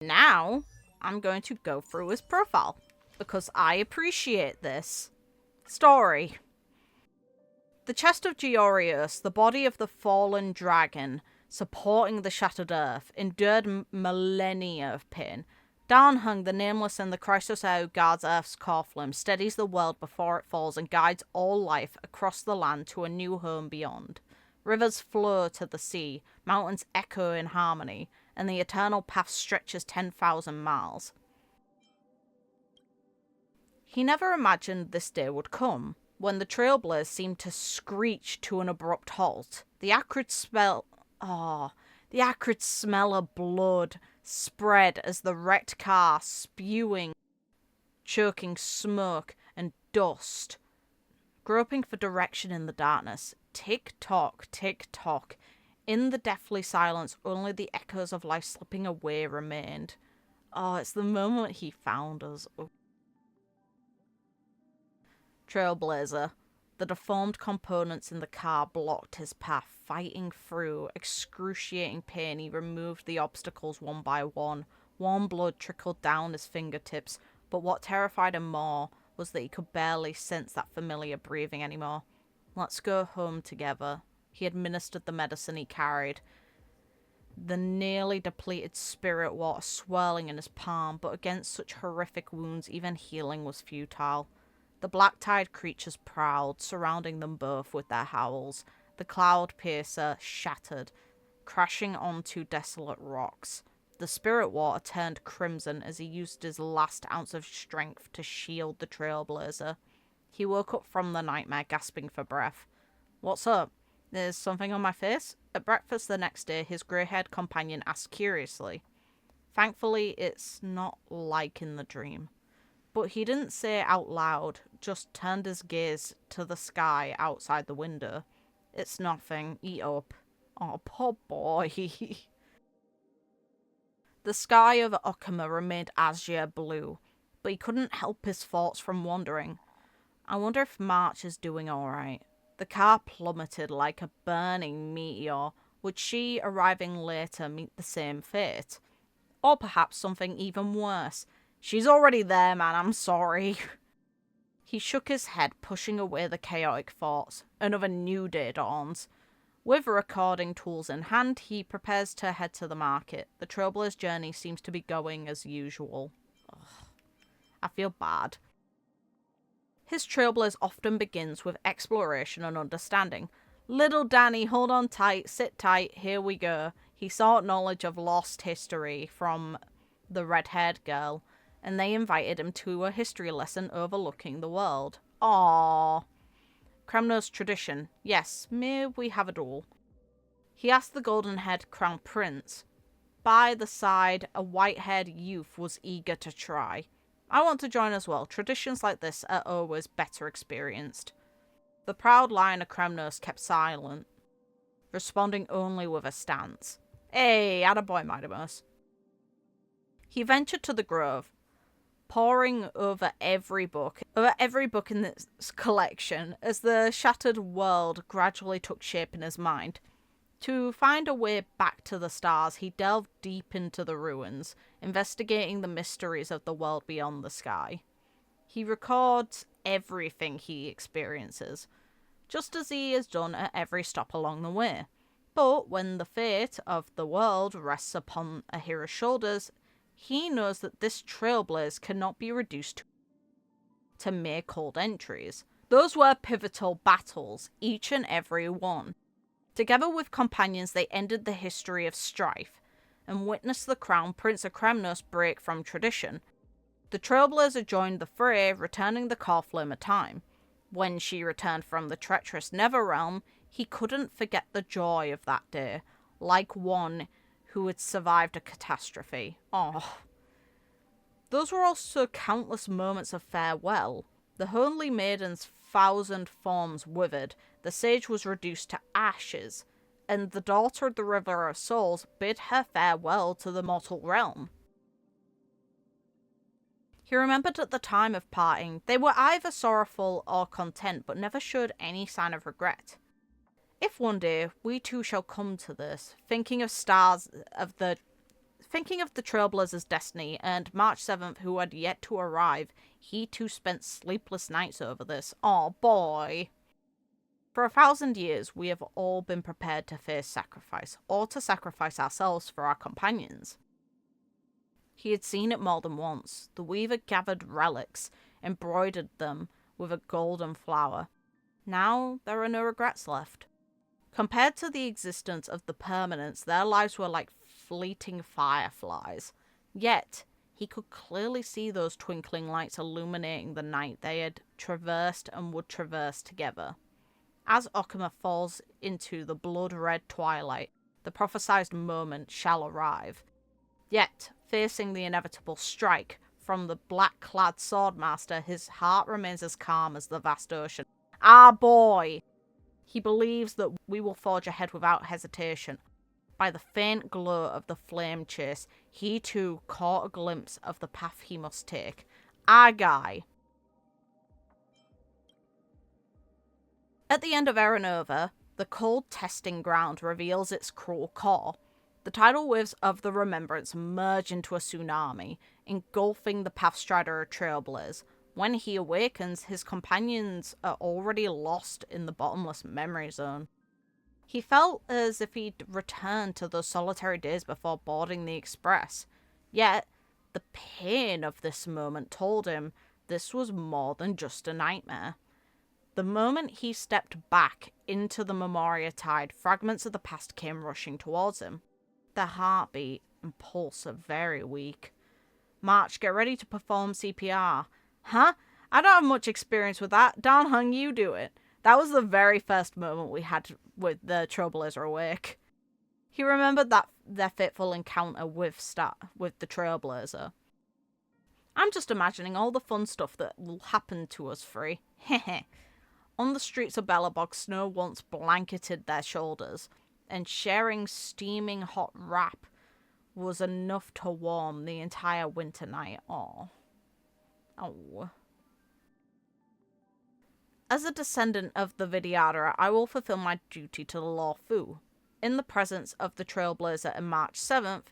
Now, I'm going to go through his profile, because I appreciate this. Story. The chest of Georius, the body of the fallen dragon, supporting the shattered earth, endured millennia of pain. Down hung the nameless, and the Christos Ao guards Earth's core flame, steadies the world before it falls, and guides all life across the land to a new home beyond. Rivers flow to the sea, mountains echo in harmony, and the eternal path stretches 10,000 miles. He never imagined this day would come, when the Trailblazer seemed to screech to an abrupt halt. The acrid smell of blood spread as the wrecked car, spewing, choking smoke and dust, groping for direction in the darkness. Tick-tock, tick-tock. In the deathly silence, only the echoes of life slipping away remained. Oh, it's the moment he found us. Oh. Trailblazer. The deformed components in the car blocked his path. Fighting through excruciating pain, he removed the obstacles one by one. Warm blood trickled down his fingertips, but what terrified him more was that he could barely sense that familiar breathing anymore. Let's go home together. He administered the medicine he carried, the nearly depleted spirit water swirling in his palm, but against such horrific wounds, even healing was futile. The black-tide creatures prowled, surrounding them both with their howls. The cloud piercer shattered, crashing onto desolate rocks. The spirit water turned crimson as he used his last ounce of strength to shield the Trailblazer. He woke up from the nightmare, gasping for breath. What's up? There's something on my face? At breakfast the next day, his grey-haired companion asked curiously. Thankfully, it's not like in the dream. But he didn't say it out loud, just turned his gaze to the sky outside the window. It's nothing. Eat up. Oh, poor boy. The sky over Okama remained azure blue, but he couldn't help his thoughts from wandering. I wonder if March is doing alright. The car plummeted like a burning meteor. Would she, arriving later, meet the same fate? Or perhaps something even worse. She's already there, man, I'm sorry. He shook his head, pushing away the chaotic thoughts. Another new day dawns. With recording tools in hand, he prepares to head to the market. The Trailblazer's journey seems to be going as usual. Ugh. I feel bad. His Trailblazer often begins with exploration and understanding. Little Danny, hold on tight, sit tight, here we go. He sought knowledge of lost history from the red-haired girl, and they invited him to a history lesson overlooking the world. Aww. Kremno's tradition. Yes, may we have a duel? He asked the golden-haired crown prince. By the side, a white-haired youth was eager to try. I want to join as well. Traditions like this are always better experienced. The proud lion of Kremnos kept silent, responding only with a stance. Hey, attaboy, Midamus. He ventured to the grove, poring over every book in this collection, as the shattered world gradually took shape in his mind. To find a way back to the stars, he delved deep into the ruins, investigating the mysteries of the world beyond the sky. He records everything he experiences, just as he has done at every stop along the way. But when the fate of the world rests upon a hero's shoulders, he knows that this Trailblazer cannot be reduced to mere cold entries. Those were pivotal battles, each and every one. Together with companions, they ended the history of strife and witnessed the Crown Prince of Kremnos break from tradition. The Trailblazer joined the fray, returning the core flame a time. When she returned from the treacherous Netherrealm, he couldn't forget the joy of that day, like one who had survived a catastrophe. Oh. Those were also countless moments of farewell. The Holy Maiden's 1,000 forms withered, the sage was reduced to ashes, and the daughter of the River of Souls bid her farewell to the mortal realm. He remembered at the time of parting, they were either sorrowful or content, but never showed any sign of regret. If one day we too shall come to this, thinking of Thinking of the Trailblazer's destiny and March 7th, who had yet to arrive, he too spent sleepless nights over this. Oh boy. For 1,000 years, we have all been prepared to face sacrifice, or to sacrifice ourselves for our companions. He had seen it more than once. The weaver gathered relics, embroidered them with a golden flower. Now there are no regrets left. Compared to the existence of the permanents, their lives were like fleeting fireflies. Yet, he could clearly see those twinkling lights illuminating the night they had traversed and would traverse together. As Okuma falls into the blood-red twilight, the prophesied moment shall arrive. Yet, facing the inevitable strike from the black-clad swordmaster, his heart remains as calm as the vast ocean. Ah, boy! He believes that we will forge ahead without hesitation. By the faint glow of the flame chase, he too caught a glimpse of the path he must take. Ah, guy! At the end of Aranova, the cold testing ground reveals its cruel core. The tidal waves of the Remembrance merge into a tsunami, engulfing the Pathstrider Trailblazer. When he awakens, his companions are already lost in the bottomless memory zone. He felt as if he'd returned to those solitary days before boarding the express. Yet, the pain of this moment told him this was more than just a nightmare. The moment he stepped back into the Memoria tide, fragments of the past came rushing towards him. Their heartbeat and pulse are very weak. March, get ready to perform CPR. Huh? I don't have much experience with that. Darn Hung, you do it. That was the very first moment we had with the Trailblazer awake. He remembered their fateful encounter with the Trailblazer. I'm just imagining all the fun stuff that will happen to us three. Heh. On the streets of Belobog, snow once blanketed their shoulders, and sharing steaming hot wrap was enough to warm the entire winter night. Oh. As a descendant of the Vidyadhara, I will fulfill my duty to the Law Fu. In the presence of the Trailblazer and March 7th,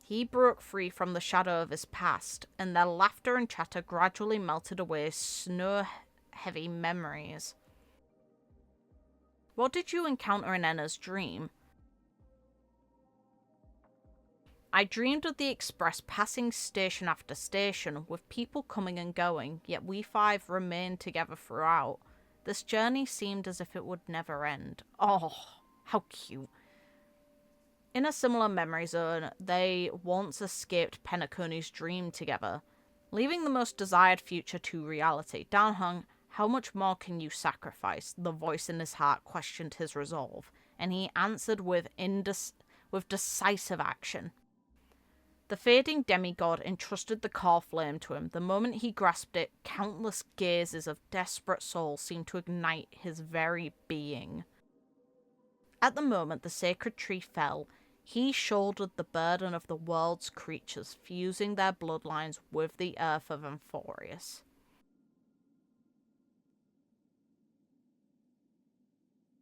he broke free from the shadow of his past, and their laughter and chatter gradually melted away snow-heavy memories. What did you encounter in Enna's dream? I dreamed of the express passing station after station, with people coming and going, yet we five remained together throughout. This journey seemed as if it would never end. Oh, how cute. In a similar memory zone, they once escaped Penaconi's dream together, leaving the most desired future to reality. Downhung, how much more can you sacrifice? The voice in his heart questioned his resolve, and he answered with decisive action. The fading demigod entrusted the core flame to him. The moment he grasped it, countless gazes of desperate souls seemed to ignite his very being. At the moment the sacred tree fell, he shouldered the burden of the world's creatures, fusing their bloodlines with the earth of Amphoreus.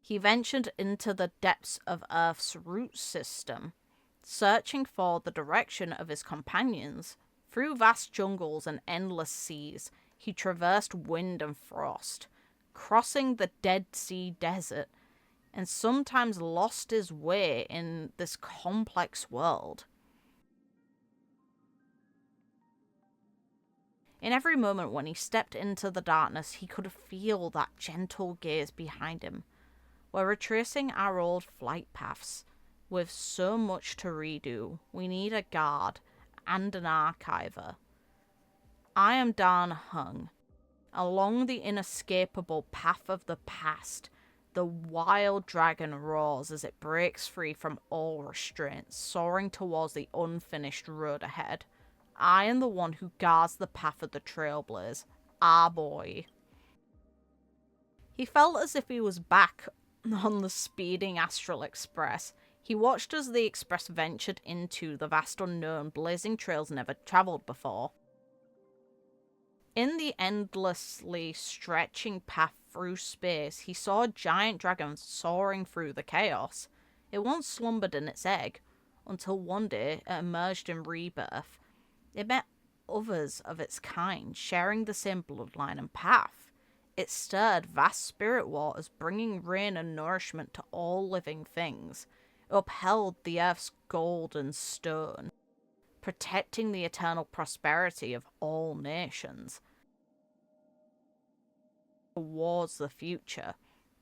He ventured into the depths of Earth's root system, searching for the direction of his companions. Through vast jungles and endless seas, he traversed wind and frost, crossing the Dead Sea Desert, and sometimes lost his way in this complex world. In every moment when he stepped into the darkness, he could feel that gentle gaze behind him. We're retracing our old flight paths. With so much to redo, we need a guard and an archiver. I am Dan Hung. Along the inescapable path of the past, the wild dragon roars as it breaks free from all restraints, soaring towards the unfinished road ahead. I am the one who guards the path of the Trailblazer. Ah, boy. He felt as if he was back on the speeding Astral Express. He watched as the express ventured into the vast unknown, blazing trails never travelled before. In the endlessly stretching path through space, he saw a giant dragon soaring through the chaos. It once slumbered in its egg, until one day it emerged in rebirth. It met others of its kind, sharing the same bloodline and path. It stirred vast spirit waters, bringing rain and nourishment to all living things. It upheld the earth's gold and stone, protecting the eternal prosperity of all nations. Towards the future,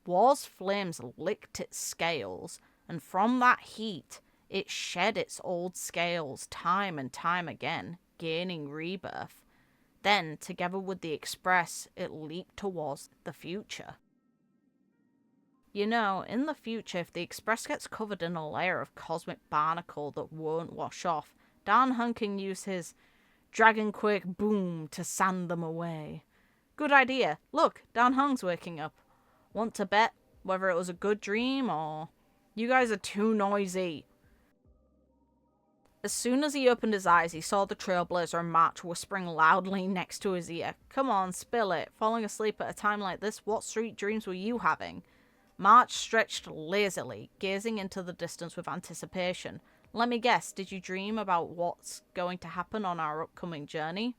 war's flames licked its scales, and from that heat, it shed its old scales time and time again, gaining rebirth. Then, together with the Express, it leaped towards the future. You know, in the future, if the Express gets covered in a layer of cosmic barnacle that won't wash off, Dan Hung can use his Dragon Quake boom to sand them away. Good idea. Look, Dan Hung's waking up. Want to bet whether it was a good dream or... You guys are too noisy. As soon as he opened his eyes, he saw the Trailblazer and March whispering loudly next to his ear. Come on, spill it. Falling asleep at a time like this, what sweet dreams were you having? March stretched lazily, gazing into the distance with anticipation. Let me guess, did you dream about what's going to happen on our upcoming journey?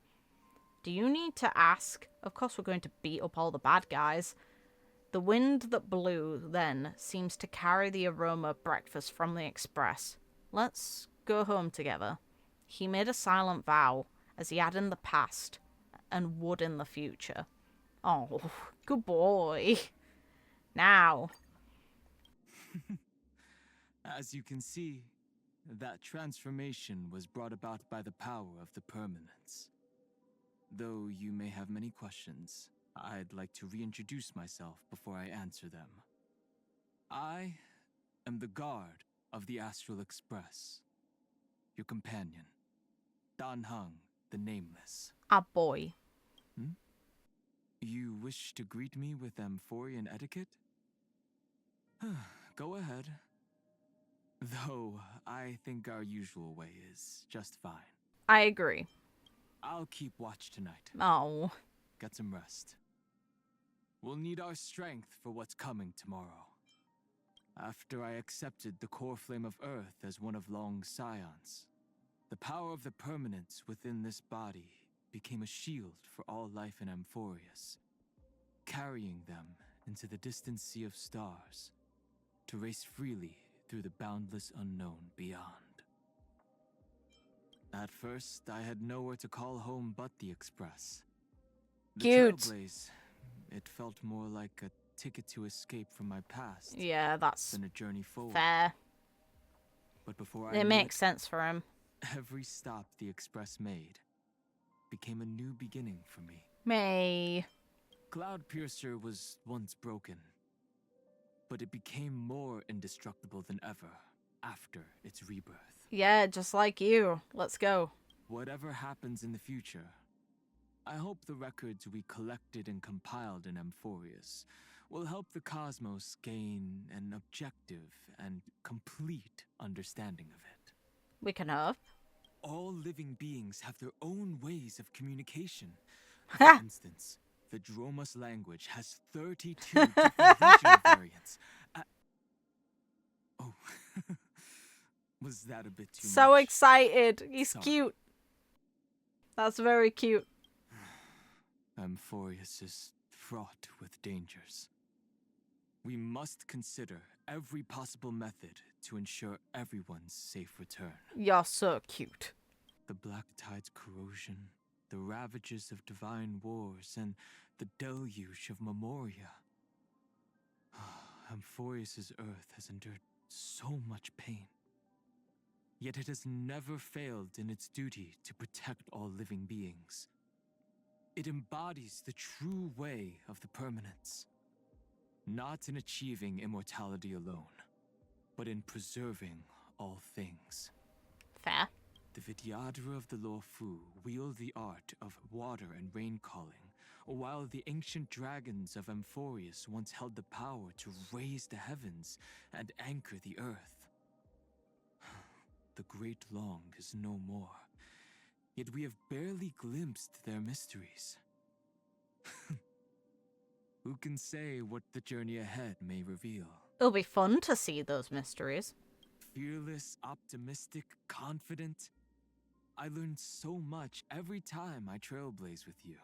Do you need to ask? Of course we're going to beat up all the bad guys. The wind that blew then seems to carry the aroma of breakfast from the Express. Let's go home together. He made a silent vow, as he had in the past, and would in the future. Oh, good boy. Now. As you can see, that transformation was brought about by the power of the permanence. Though you may have many questions, I'd like to reintroduce myself before I answer them. I am the guard of the Astral Express. Your companion, Dan Hung, the Nameless. A boy. You wish to greet me with Amphorian etiquette? Go ahead. Though, I think our usual way is just fine. I agree. I'll keep watch tonight. Oh. Get some rest. We'll need our strength for what's coming tomorrow. After I accepted the core flame of Earth as one of Long's scions, the power of the permanence within this body became a shield for all life in Amphoreus, carrying them into the distant sea of stars to race freely through the boundless unknown beyond. At first, I had nowhere to call home but the Express. The Cute. Trailblazer, it felt more like a ticket to escape from my past. Yeah, that's than a journey forward. fair. But before It makes sense for him. every stop the Express made became a new beginning for me. May. Cloudpiercer was once broken, but it became more indestructible than ever after its rebirth. Yeah, just like you. Let's go. Whatever happens in the future, I hope the records we collected and compiled in Amphoreus will help the cosmos gain an objective and complete understanding of it. We can hope. All living beings have their own ways of communication. For instance, the Dromus language has 32 different regional variants. Oh, was that a bit too much? So excited. He's Sorry. cute. That's very cute. Amphoreus is fraught with dangers. We must consider every possible method to ensure everyone's safe return. You're so cute. The Black Tide's corrosion, the ravages of divine wars, and the deluge of Memoria. Amphoreus' earth has endured so much pain. Yet it has never failed in its duty to protect all living beings. It embodies the true way of the permanence, not in achieving immortality alone, but in preserving all things. Fair. The Vidyadhara of the Lorfu wield the art of water and rain calling, while the ancient dragons of Amphoreus once held the power to raise the heavens and anchor the earth. The Great Long is no more, yet we have barely glimpsed their mysteries. Who can say what the journey ahead may reveal? It'll be fun to see those mysteries. fearless, optimistic, confident. I learn so much every time I trailblaze with you.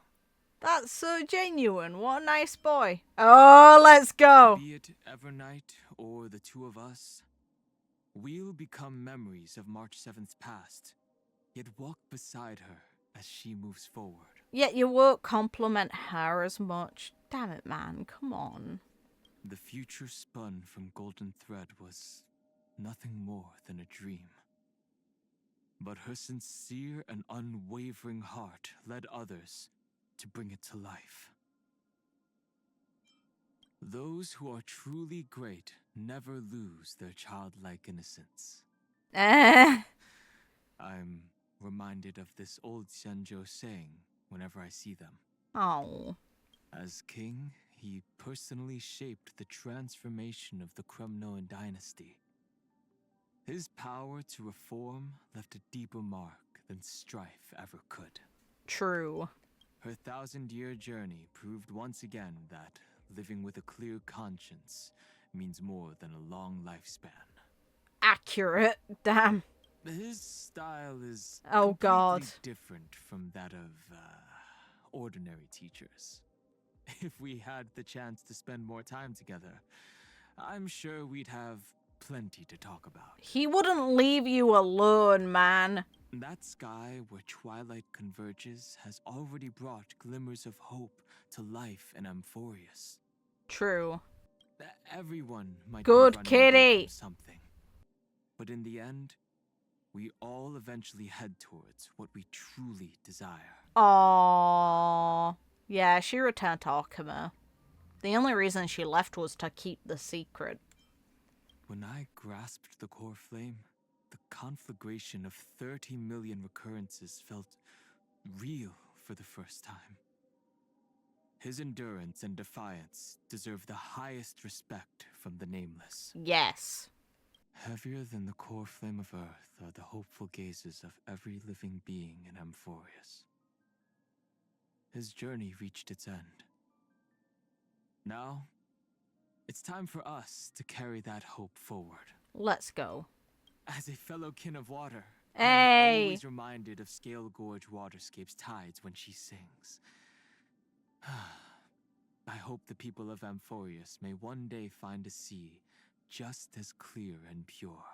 That's so genuine. What a nice boy. Oh, let's go. Be it Evernight or the two of us, we'll become memories of March 7th's past, yet walk beside her as she moves forward. Yet you won't compliment her as much. Damn it, man. Come on. The future spun from Golden Thread was nothing more than a dream. But her sincere and unwavering heart led others to bring it to life. Those who are truly great never lose their childlike innocence. I'm reminded of this old Xianzhou saying whenever I see them. Oh. As king, he personally shaped the transformation of the Kremnoan dynasty. His power to reform left a deeper mark than strife ever could. True. Her 1,000-year journey proved once again that living with a clear conscience means more than a long lifespan. Accurate. Damn. His style is Oh, God. different from that of ordinary teachers. If we had the chance to spend more time together, I'm sure we'd have plenty to talk about. He wouldn't leave you alone, man. That sky where twilight converges has already brought glimmers of hope to life in Amphoreus. True. Everyone might Good be running kitty. away from something, but in the end, we all eventually head towards what we truly desire. Aww. Yeah, she returned to Okama. The only reason she left was to keep the secret. When I grasped the core flame, the conflagration of 30 million recurrences felt real for the first time. His endurance and defiance deserve the highest respect from the Nameless. Yes. Heavier than the core flame of Earth are the hopeful gazes of every living being in Amphoreus. His journey reached its end. Now, it's time for us to carry that hope forward. Let's go. As a fellow kin of water, Hey. I'm always reminded of Scale Gorge Waterscape's tides when she sings. I hope the people of Amphoreus may one day find a sea just as clear and pure.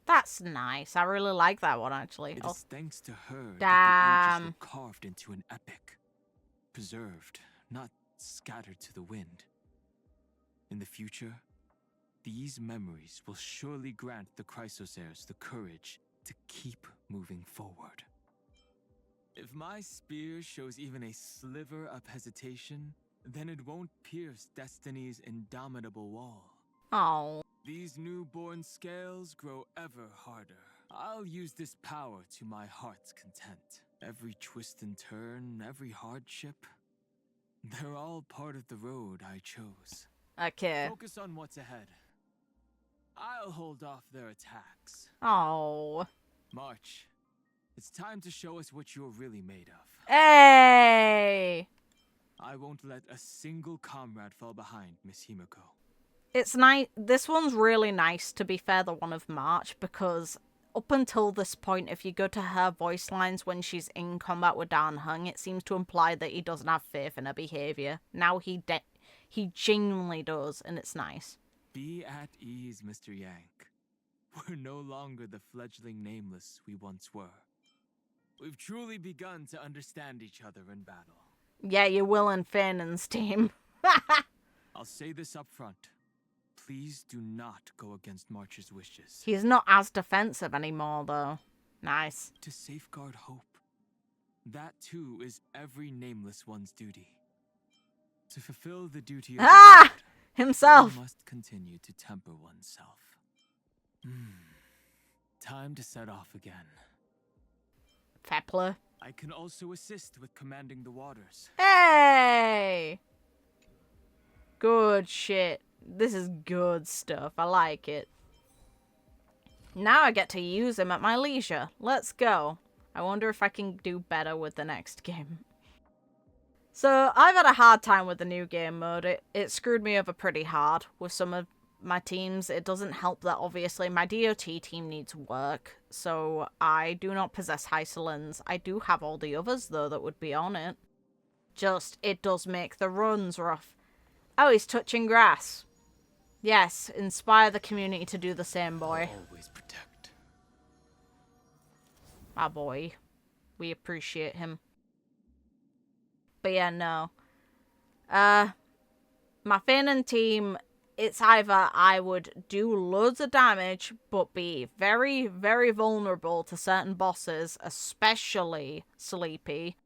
That's nice. I really like that one, actually. It is thanks to her that the damn. ages were carved into an epic. Preserved, not scattered to the wind. In the future, these memories will surely grant the Chrysosairs the courage to keep moving forward. If my spear shows even a sliver of hesitation, then it won't pierce Destiny's indomitable wall. Oh. These newborn scales grow ever harder. I'll use this power to my heart's content. Every twist and turn, every hardship, they're all part of the road I chose. Okay. Focus on what's ahead. I'll hold off their attacks. Oh. March, it's time to show us what you're really made of. Hey. I won't let a single comrade fall behind, Miss Himiko. It's nice. This one's really nice, to be fair, the one of March, because up until this point, if you go to her voice lines when she's in combat with Dan Heng, it seems to imply that he doesn't have faith in her behavior. Now he genuinely does, and it's nice. Be at ease, Mr. Yank. We're no longer the fledgling Nameless we once were. We've truly begun to understand each other in battle. Yeah, you Will and Finnan's team. I'll say this up front. Please do not go against March's wishes. He's not as defensive anymore, though. Nice. To safeguard hope. That, too, is every Nameless one's duty. To fulfill the duty of the god, himself. one must continue to temper oneself. Time to set off again. Fepler. I can also assist with commanding the waters. Hey! Good shit. This is good stuff. I like it. Now I get to use him at my leisure. Let's go. I wonder if I can do better with the next game. So, I've had a hard time with the new game mode. It screwed me over pretty hard with some of my teams. It doesn't help that obviously my DOT team needs work, so I do not possess Hysolins. I do have all the others though that would be on it. Just, it does make the runs rough. Oh, he's touching grass. Yes, inspire the community to do the same, boy. Always protect. My boy. We appreciate him. But yeah, no. My Finin team, it's either I would do loads of damage, but be very, very vulnerable to certain bosses, especially Sleepy.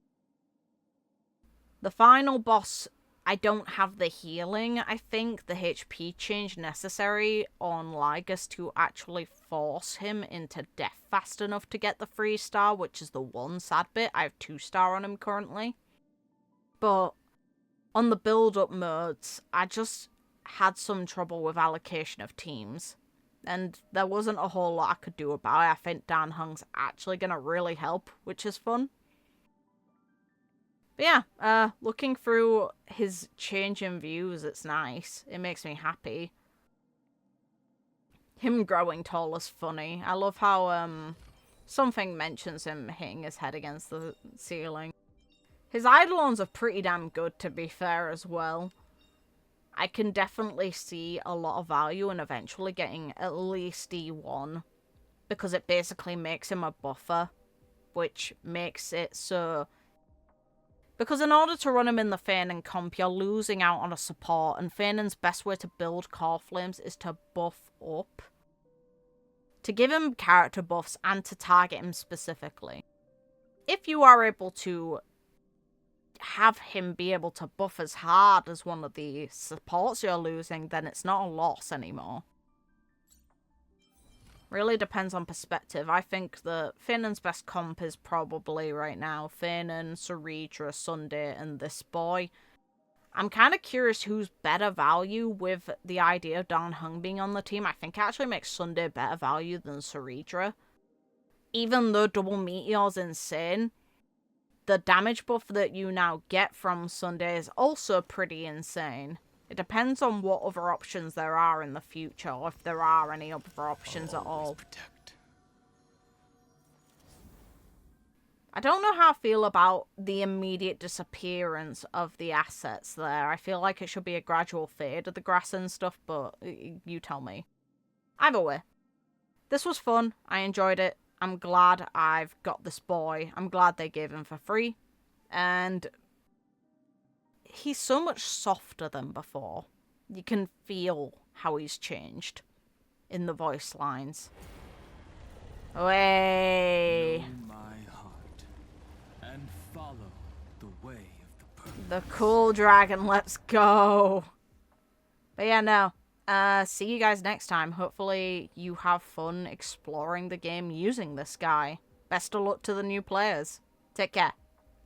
The final boss, I don't have the healing, I think, the HP change necessary on Lygus to actually force him into death fast enough to get the 3-star, which is the one sad bit. I have 2-star on him currently. But on the build-up modes, I just had some trouble with allocation of teams. And there wasn't a whole lot I could do about it. I think Dan Hung's actually going to really help, which is fun. But yeah, looking through his change in views, it's nice. It makes me happy. Him growing tall is funny. I love how, something mentions him hitting his head against the ceiling. His Eidolons are pretty damn good, to be fair, as well. I can definitely see a lot of value in eventually getting at least D1. Because it basically makes him a buffer. Which makes it so... Because in order to run him in the Fenin comp, you're losing out on a support, and Fenin's best way to build Core Flames is to buff up. To give him character buffs and to target him specifically. If you are able to have him be able to buff as hard as one of the supports you're losing, then it's not a loss anymore. Really depends on perspective. I think that Fenin's best comp is probably right now Fenin, Ceridra, Sunday, and this boy. I'm kind of curious who's better value with the idea of Dan Hung being on the team. I think it actually makes Sunday better value than Ceridra. Even though Double Meteor's insane, the damage buff that you now get from Sunday is also pretty insane. It depends on what other options there are in the future, or if there are any other options at all. Protect. I don't know how I feel about the immediate disappearance of the assets there. I feel like it should be a gradual fade of the grass and stuff, but you tell me. Either way, this was fun. I enjoyed it. I'm glad I've got this boy. I'm glad they gave him for free. And he's so much softer than before. You can feel how he's changed in the voice lines. Way. Know my heart and follow the way of the perfect. The cool dragon, let's go. But yeah, no. See you guys next time. Hopefully you have fun exploring the game using this guy. Best of luck to the new players. Take care.